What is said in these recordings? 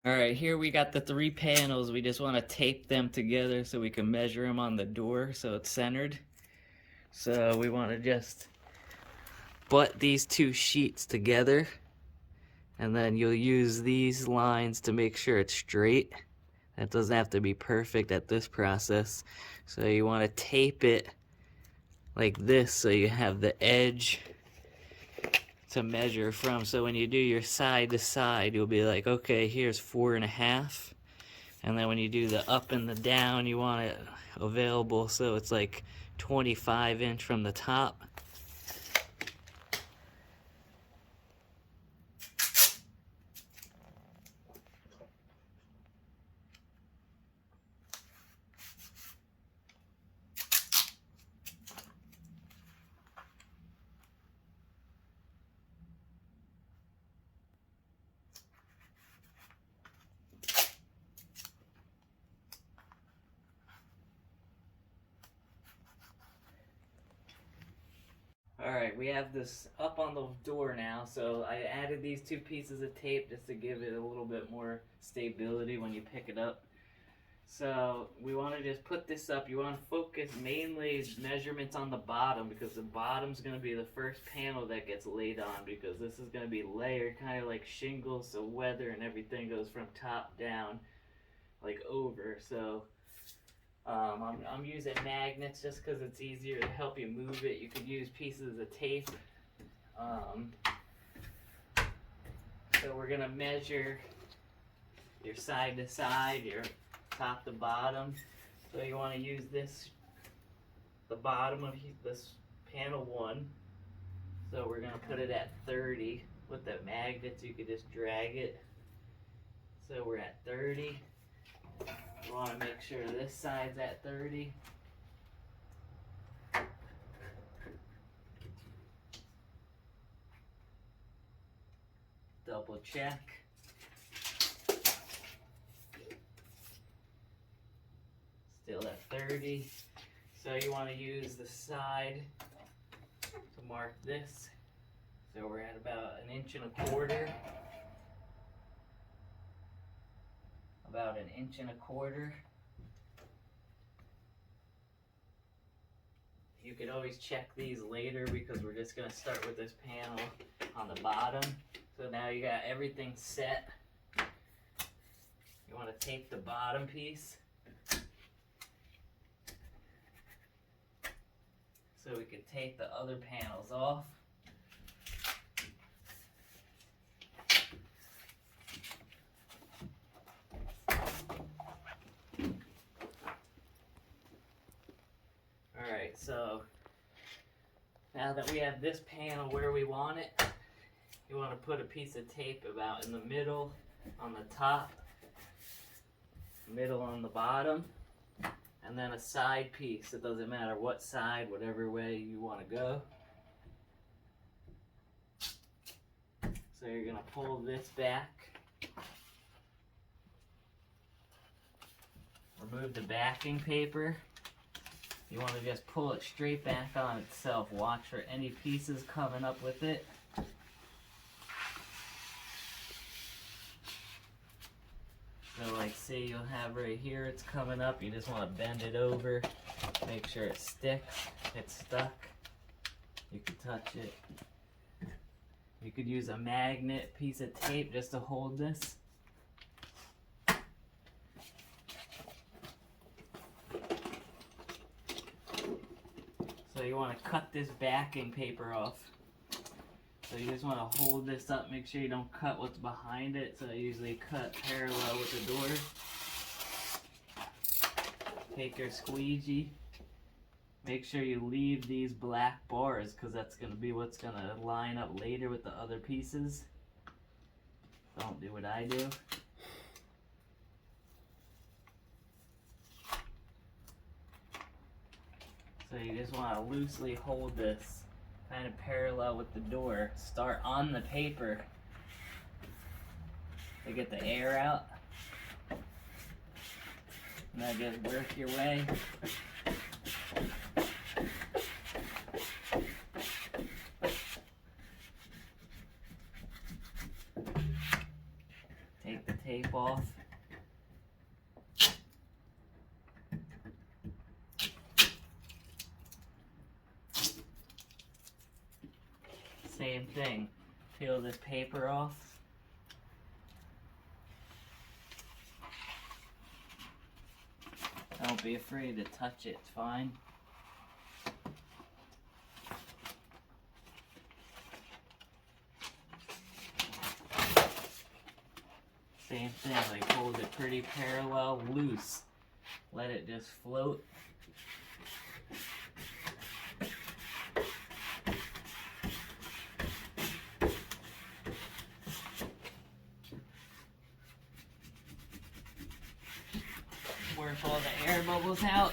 All right, here we got the 3 panels. We just want to tape them together so we can measure them on the door so it's centered. So we want to just butt these 2 sheets together, and then you'll use these lines to make sure it's straight. That doesn't have to be perfect at this process. So you want to tape it like this so you have the edge to measure from. So when you do your side to side, you'll be like, okay, here's 4.5. And then when you do the up and the down, you want it available so it's like 25" from the top. Alright, we have this up on the door now, so I added these 2 pieces of tape just to give it a little bit more stability when you pick it up. So we want to just put this up. You want to focus mainly measurements on the bottom, because the bottom's going to be the first panel that gets laid on, because this is going to be layered kind of like shingles, so weather and everything goes from top down like over. So I'm using magnets just because it's easier to help you move it. You could use pieces of tape. So we're going to measure your side to side, your top to bottom. So you want to use this, the bottom of this panel 1. So we're going to put it at 30. With the magnets, you could just drag it. So we're at 30. You want to make sure this side's at 30. Double check. Still at 30. So you want to use the side to mark this. So we're at about 1.25 inches. About 1.25 inches. You could always check these later because we're just going to start with this panel on the bottom. So now you got everything set. You want to tape the bottom piece so we can take the other panels off. Alright, so now that we have this panel where we want it, you want to put a piece of tape about in the middle on the top, middle on the bottom, and then a side piece. It doesn't matter what side, whatever way you want to go. So you're going to pull this back, remove the backing paper. You want to just pull it straight back on itself. Watch for any pieces coming up with it. So like say you'll have right here, it's coming up, you just want to bend it over, make sure it sticks, it's stuck. You can touch it. You could use a magnet piece of tape just to hold this. So you want to cut this backing paper off. So you just want to hold this up, make sure you don't cut what's behind it. So I usually cut parallel with the door. Take your squeegee. Make sure you leave these black bars because that's going to be what's going to line up later with the other pieces. Don't do what I do. So you just want to loosely hold this, kind of parallel with the door. Start on the paper to get the air out. And then just work your way. Take the tape off. Same thing. Peel this paper off. Don't be afraid to touch it, it's fine. Same thing, like hold it pretty parallel, loose. Let it just float. Work all the air bubbles out.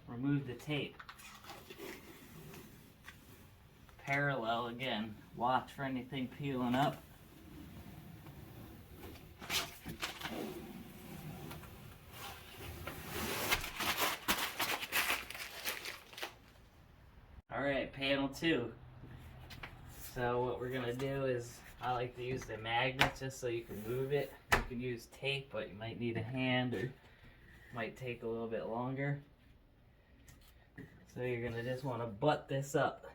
Remove the tape. Parallel again. Watch for anything peeling up. Alright, panel 2. So what we're gonna do is, I like to use the magnet just so you can move it. You can use tape, but you might need a hand, or might take a little bit longer. So you're gonna just wanna butt this up.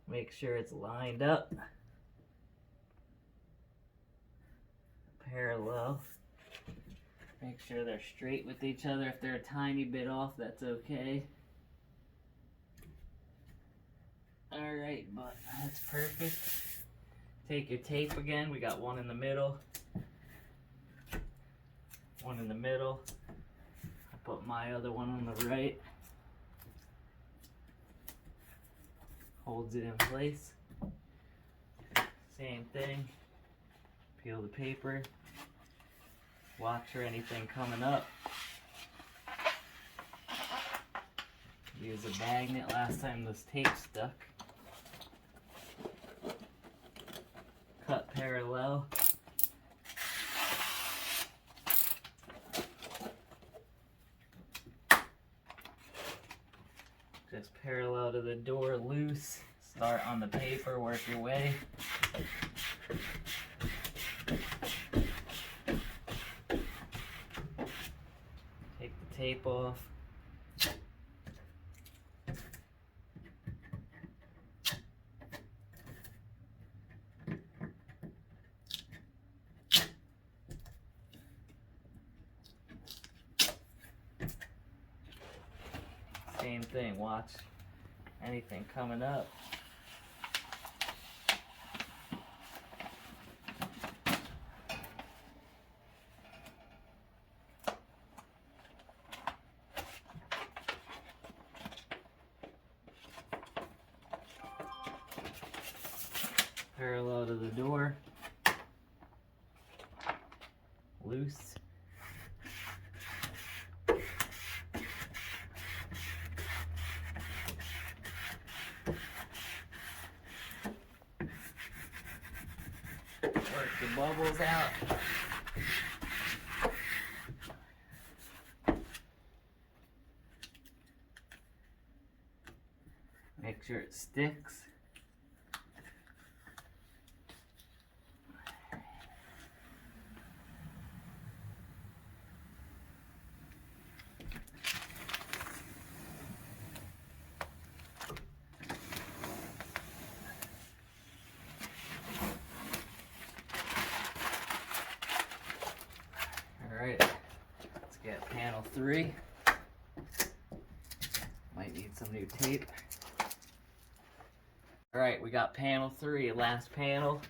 Make sure it's lined up. Parallel. Make sure they're straight with each other. If they're a tiny bit off, that's okay. Alright, but that's perfect. Take your tape again. We got one in the middle. One in the middle. I put my other one on the right. Holds it in place. Same thing. Peel the paper. Watch for anything coming up. Use a magnet. Last time this tape stuck. Cut parallel. Just parallel to the door, loose. Start on the paper, work your way. Take the tape off. Same thing, watch anything coming up. Parallel to the door. Loose. Work the bubbles out. Make sure it sticks. Alright, let's get panel 3. Might need some new tape. Alright, we got panel 3, last panel.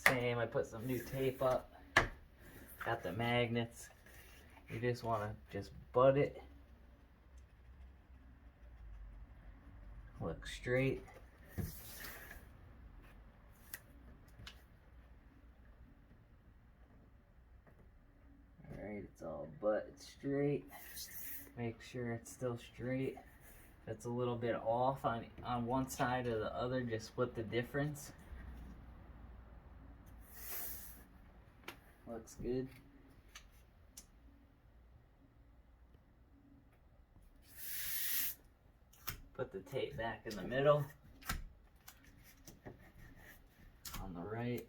Same, I put some new tape up. Got the magnets. You just want to just butt it. Look straight. Alright, it's all butted straight. Make sure it's still straight. If it's a little bit off on one side or the other, just split the difference. Looks good. Put the tape back in the middle. On the right.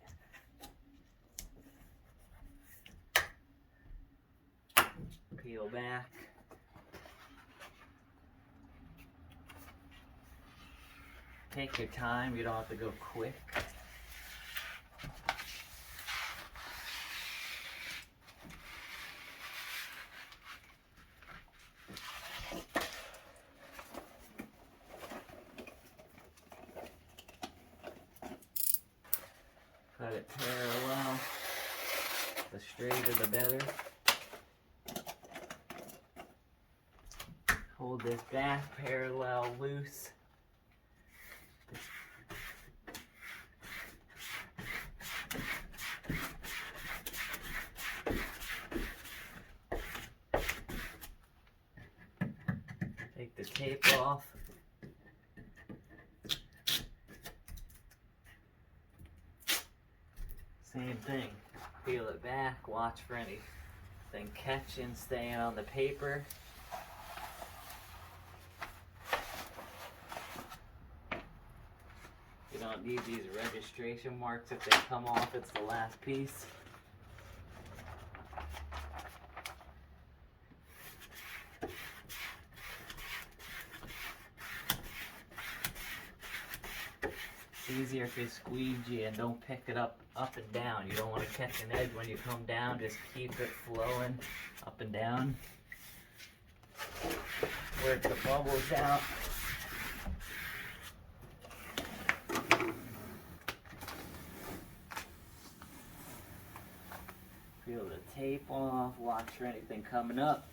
Peel back. Take your time, you don't have to go quick. Cut it parallel. The straighter the better. Hold this back parallel loose. Take the tape off. Same thing. Peel it back, watch for anything catching, staying on the paper. You don't need these registration marks if they come off, it's the last piece. It's easier if you squeegee and don't pick it up and down. You don't want to catch an edge when you come down, just keep it flowing up and down. Work the bubbles out. Peel the tape off, watch for anything coming up.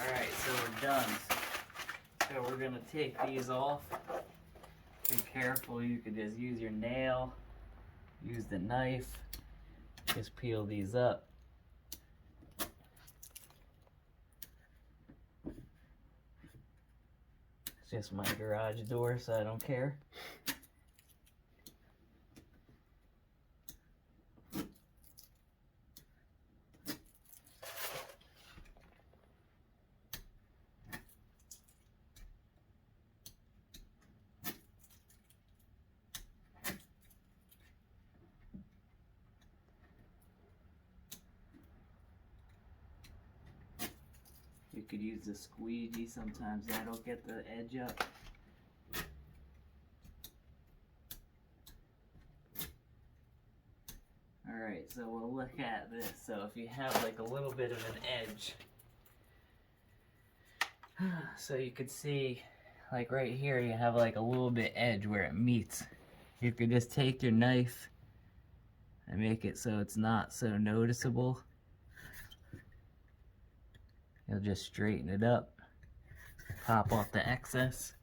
Alright, so we're done. So we're going to take these off. Be careful, you could just use your nail, use the knife, just peel these up. It's just my garage door, so I don't care. You could use the squeegee, sometimes that'll get the edge up. Alright, so we'll look at this. So if you have like a little bit of an edge, so you could see like right here you have like a little bit edge where it meets. You could just take your knife and make it so it's not so noticeable. You'll just straighten it up, pop off the excess.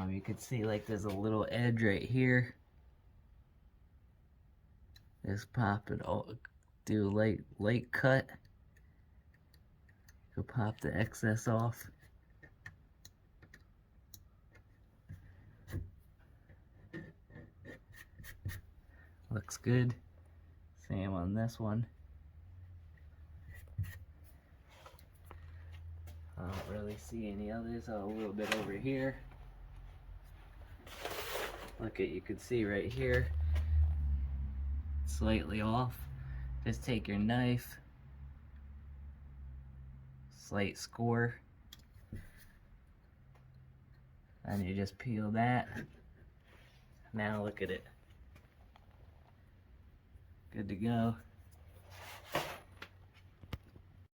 You can see like there's a little edge right here. Just pop it all, do a light cut. You'll pop the excess off. Looks good. Same on this one. I don't really see any others. A little bit over here. Look at, you can see right here, slightly off. Just take your knife, slight score, and you just peel that. Now look at it. Good to go.